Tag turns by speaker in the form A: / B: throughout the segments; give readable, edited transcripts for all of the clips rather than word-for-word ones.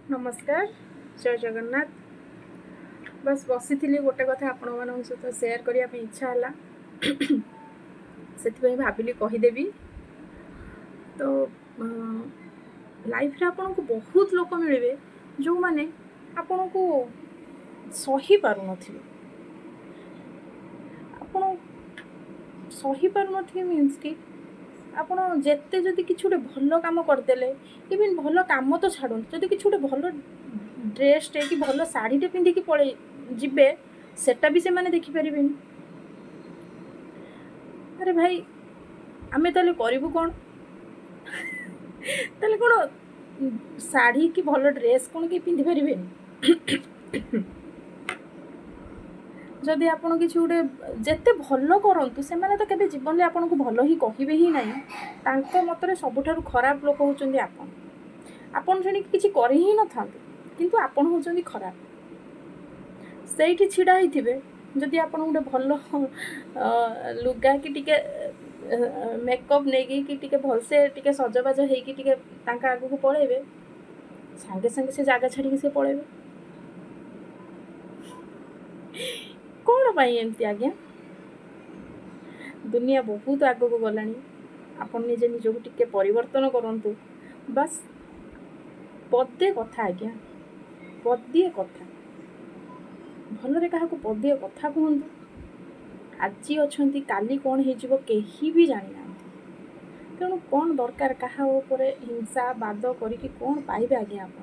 A: नमस्कार जय जगन्नाथ। बस बसी गोटे कथा आपण मान सहित सेयार करने इच्छा है से भाविली कहीदेवी। तो लाइफ रे आपन को बहुत लोक मिले जो माने आपन को सही पारु नथिबे। आपन सही पारु नथिबे मीन्स कि आपन जेते जदि किछु गोटे भल काम करदेले इवन भल काम तो छाड़ू जदि किछु गोटे भल ड्रेसटे कि भल शाढ़ीटे पिंधिकी पड़े जिबे सेटा भी से माने देखि परिबेनी। अरे भाई आमे ताले करिबु कोन ताले कोन शाढ़ी कि भल ड्रेस कोन कि पिंधि परिबेनी। जदि आपन किछु गोटे जेते भल करंतु से माने तो केबे जीवन में आपन को भल ही कहिबे ही नहीं। तांको मतरे सबुठारु खराब लोक होचंदी आपन। आपन जणी किछि करि ही न थांतु किंतु आपन होचंदी खराब। सेठी छिड़ा हिथिबे जदि आपन गोटे भल लुगा कि टिके मेकअप नेगी कि टिके भलसे टिके सजबाज हेकी टिके तांका आगु को पळेबे संगे संगे से जागा छाड़ी से पळेबे कौन पाई एमती। आज्ञा दुनिया बहुत आग को गलानी। आपन निजे निजक टिके परिवर्तन करंतु। बस पदे कथा आज्ञा पदे कथा भलरे क्या पदे कथा कहतु। आज अच्छा काली कौन हो कहीं भी जानी ना। तेणु कौन दरकार क्या हिंसा बाद करके कौन पाइबे आज्ञा। आप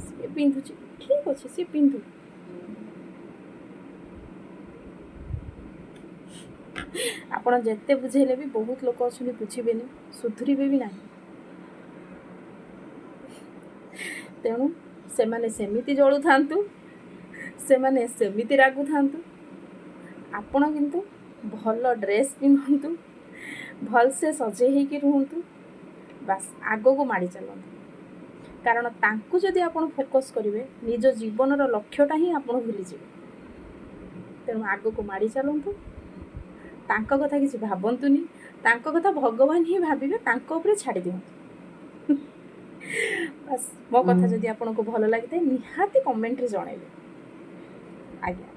A: सी पिंधु ठीक अच्छे सी पिंधु आपड़ जिते बुझेले भी बहुत लोक अच्छा बुझे सुधुरबे भी ना। तेणु से माने सेमिति जलु थांतु से माने सेमिति रागु थांतु। आपण किंतु भल ड्रेस पिंधतु भल से सजे ही रुहतु। बस आग को माड़ी चलतु कारण तांकु जदि आपण फोकस करेंगे निज जीवन लक्ष्यटा ही आपण भूली जाए। तेणु आग को माड़ी चलतु तांको कथा किसी भावंतुनी तांको कथा भगवान ही भाविबे तांको ऊपर छाड़ी दियंतु। बस मो कथा जदि आपको भल लगी निहाती कमेंट रे जणाइबे आज्ञा।